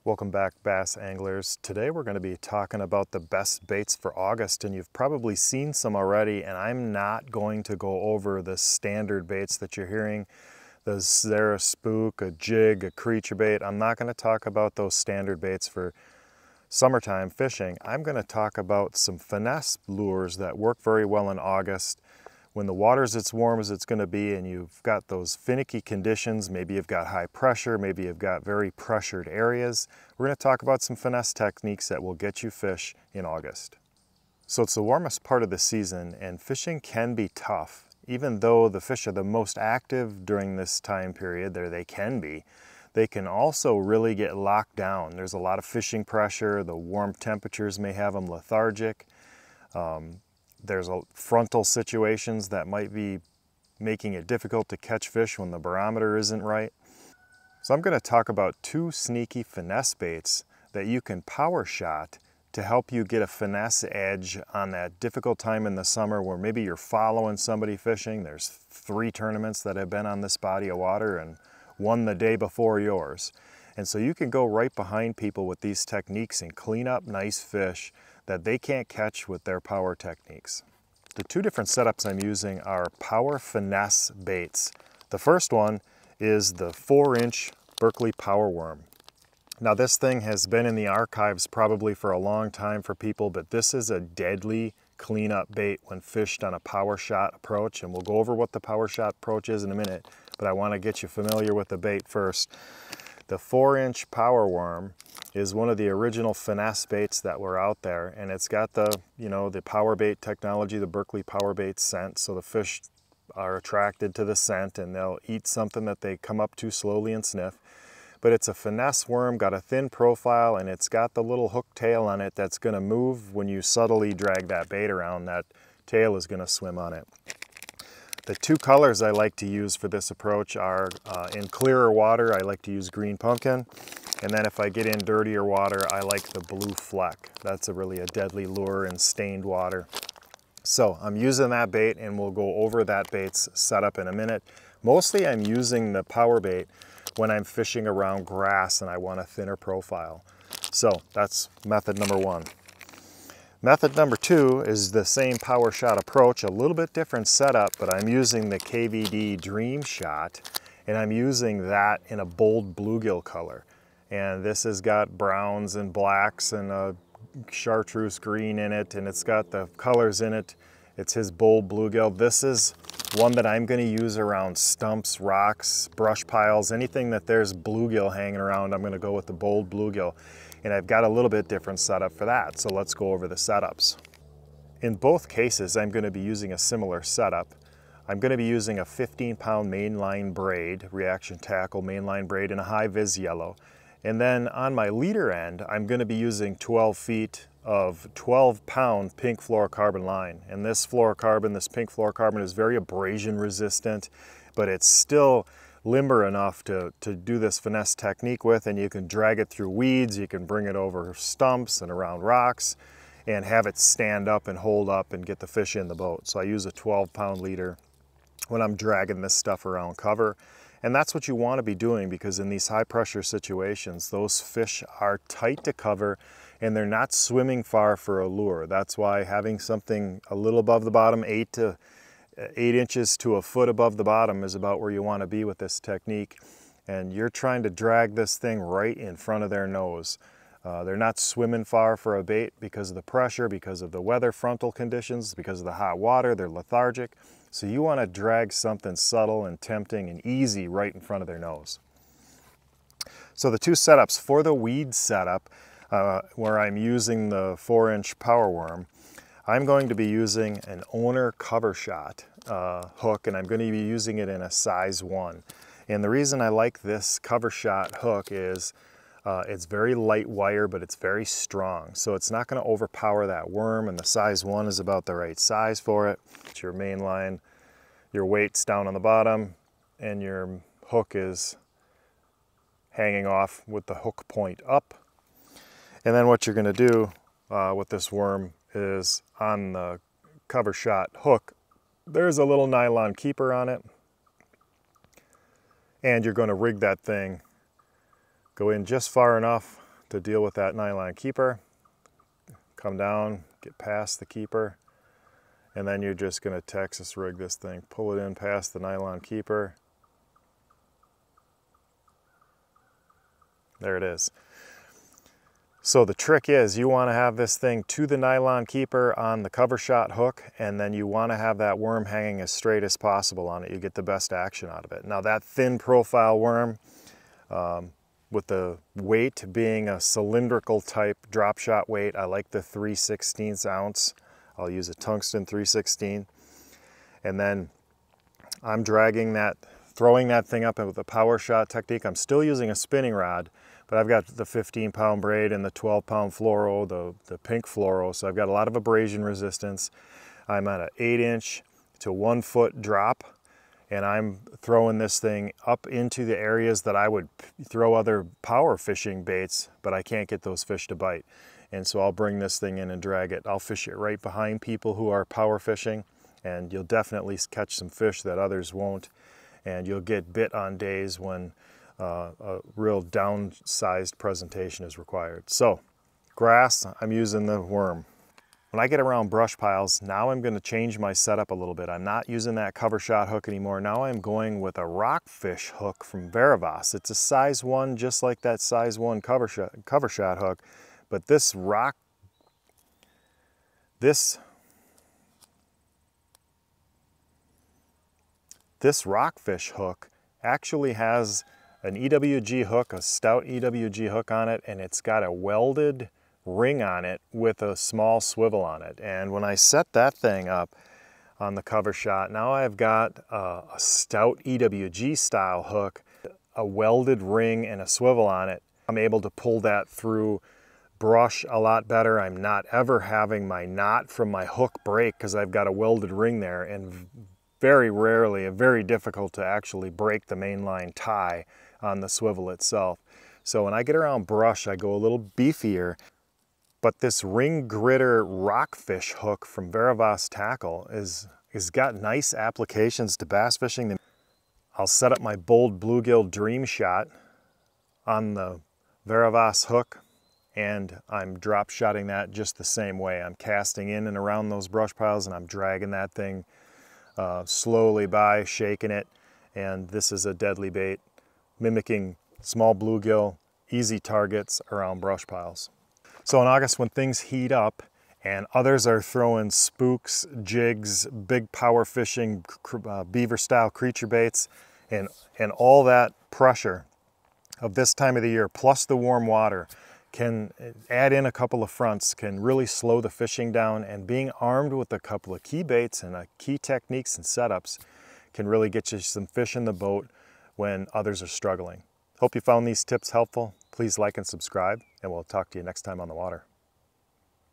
Welcome back, bass anglers. Today we're going to be talking about the best baits for August, and you've probably seen some already, and I'm not going to go over the standard baits that you're hearing, the Zara spook, a jig, a creature bait. I'm not going to talk about those standard baits for summertime fishing. I'm going to talk about some finesse lures that work very well in August when the water's as warm as it's going to be and you've got those finicky conditions. Maybe you've got high pressure, maybe you've got very pressured areas. We're going to talk about some finesse techniques that will get you fish in August. So it's the warmest part of the season and fishing can be tough. Even though the fish are the most active during this time period, they can also really get locked down. There's a lot of fishing pressure. The warm temperatures may have them lethargic. There's frontal situations that might be making it difficult to catch fish when the barometer isn't right. So I'm going to talk about two sneaky finesse baits that you can power shot to help you get a finesse edge on that difficult time in the summer where maybe you're following somebody fishing. There's 3 tournaments that have been on this body of water and one the day before yours. And so you can go right behind people with these techniques and clean up nice fish that they can't catch with their power techniques. The 2 different setups I'm using are power finesse baits. The first one is the 4-inch Berkley Power Worm. Now this thing has been in the archives probably for a long time for people, but this is a deadly cleanup bait when fished on a power shot approach, and we'll go over what the power shot approach is in a minute, but I want to get you familiar with the bait first. The 4-inch Power Worm is one of the original finesse baits that were out there, and it's got the, the power bait technology, the Berkley power bait scent, so the fish are attracted to the scent and they'll eat something that they come up to slowly and sniff. But it's a finesse worm, got a thin profile, and it's got the little hook tail on it that's going to move when you subtly drag that bait around. That tail is going to swim on it. The 2 colors I like to use for this approach are in clearer water, I like to use green pumpkin. And then if I get in dirtier water, I like the blue fleck. That's really a deadly lure in stained water. So I'm using that bait, and we'll go over that bait's setup in a minute. Mostly I'm using the power bait when I'm fishing around grass and I want a thinner profile. So that's method number 1. Method number 2 is the same power shot approach, a little bit different setup, but I'm using the KVD Dream Shot, and I'm using that in a bold bluegill color. And this has got browns and blacks and a chartreuse green in it, and it's got the colors in it. It's his bold bluegill. This is one that I'm going to use around stumps, rocks, brush piles, anything that there's bluegill hanging around. I'm going to go with the bold bluegill. And I've got a little bit different setup for that, so let's go over the setups. In both cases, I'm going to be using a similar setup. I'm going to be using a 15-pound mainline braid, reaction tackle mainline braid in a high-vis yellow. And then on my leader end, I'm going to be using 12 feet of 12-pound pink fluorocarbon line. And this pink fluorocarbon is very abrasion resistant, but it's still limber enough to do this finesse technique with, and you can drag it through weeds, you can bring it over stumps and around rocks and have it stand up and hold up and get the fish in the boat. So I use a 12-pound leader when I'm dragging this stuff around cover. And that's what you want to be doing, because in these high pressure situations, those fish are tight to cover and they're not swimming far for a lure. That's why having something a little above the bottom, 8 inches to a foot above the bottom, is about where you want to be with this technique. And you're trying to drag this thing right in front of their nose. They're not swimming far for a bait because of the pressure, because of the weather frontal conditions, because of the hot water. They're lethargic. So you want to drag something subtle and tempting and easy right in front of their nose. So the 2 setups for the weed setup, where I'm using the 4-inch Power Worm, I'm going to be using an owner cover shot hook, and I'm going to be using it in a size 1. And the reason I like this cover shot hook is it's very light wire, but it's very strong. So it's not going to overpower that worm, and the size 1 is about the right size for it. It's your main line, your weight's down on the bottom, and your hook is hanging off with the hook point up. And then what you're going to do with this worm is on the cover shot hook, there's a little nylon keeper on it, and you're going to rig that thing, go in just far enough to deal with that nylon keeper. Come down, get past the keeper, and then you're just going to Texas rig this thing. Pull it in past the nylon keeper. There it is. So the trick is you want to have this thing to the nylon keeper on the cover shot hook, and then you want to have that worm hanging as straight as possible on it. You get the best action out of it. Now that thin profile worm, with the weight being a cylindrical type drop shot weight, I like the 3/16 ounce. I'll use a tungsten 3/16. And then I'm dragging that, throwing that thing up with a power shot technique. I'm still using a spinning rod, but I've got the 15-pound braid and the 12-pound fluoro, the pink fluoro, so I've got a lot of abrasion resistance. I'm at an 8-inch to 1-foot drop, and I'm throwing this thing up into the areas that I would throw other power fishing baits, but I can't get those fish to bite. And so I'll bring this thing in and drag it. I'll fish it right behind people who are power fishing, and you'll definitely catch some fish that others won't. And you'll get bit on days when a real downsized presentation is required. So, grass, I'm using the worm. When I get around brush piles, now I'm going to change my setup a little bit. I'm not using that cover shot hook anymore. Now I'm going with a rockfish hook from Veravas. It's a size 1, just like that size 1 cover shot hook, but this rockfish hook actually has an EWG hook, a stout EWG hook on it, and it's got a welded ring on it with a small swivel on it. And when I set that thing up on the cover shot, now I've got a stout EWG style hook, a welded ring and a swivel on it. I'm able to pull that through brush a lot better. I'm not ever having my knot from my hook break because I've got a welded ring there, and very rarely, very difficult to actually break the mainline tie on the swivel itself. So when I get around brush, I go a little beefier. But this ring gritter rockfish hook from Veravas Tackle has got nice applications to bass fishing. I'll set up my Bold Bluegill Dream Shot on the Veravas hook, and I'm drop shotting that just the same way. I'm casting in and around those brush piles, and I'm dragging that thing slowly by, shaking it, and this is a deadly bait, mimicking small bluegill, easy targets around brush piles. So in August, when things heat up and others are throwing spooks, jigs, big power fishing, beaver style creature baits, and all that pressure of this time of the year, plus the warm water, can add in a couple of fronts, can really slow the fishing down, and being armed with a couple of key baits and key techniques and setups can really get you some fish in the boat when others are struggling. Hope you found these tips helpful. Please like and subscribe, and we'll talk to you next time on the water.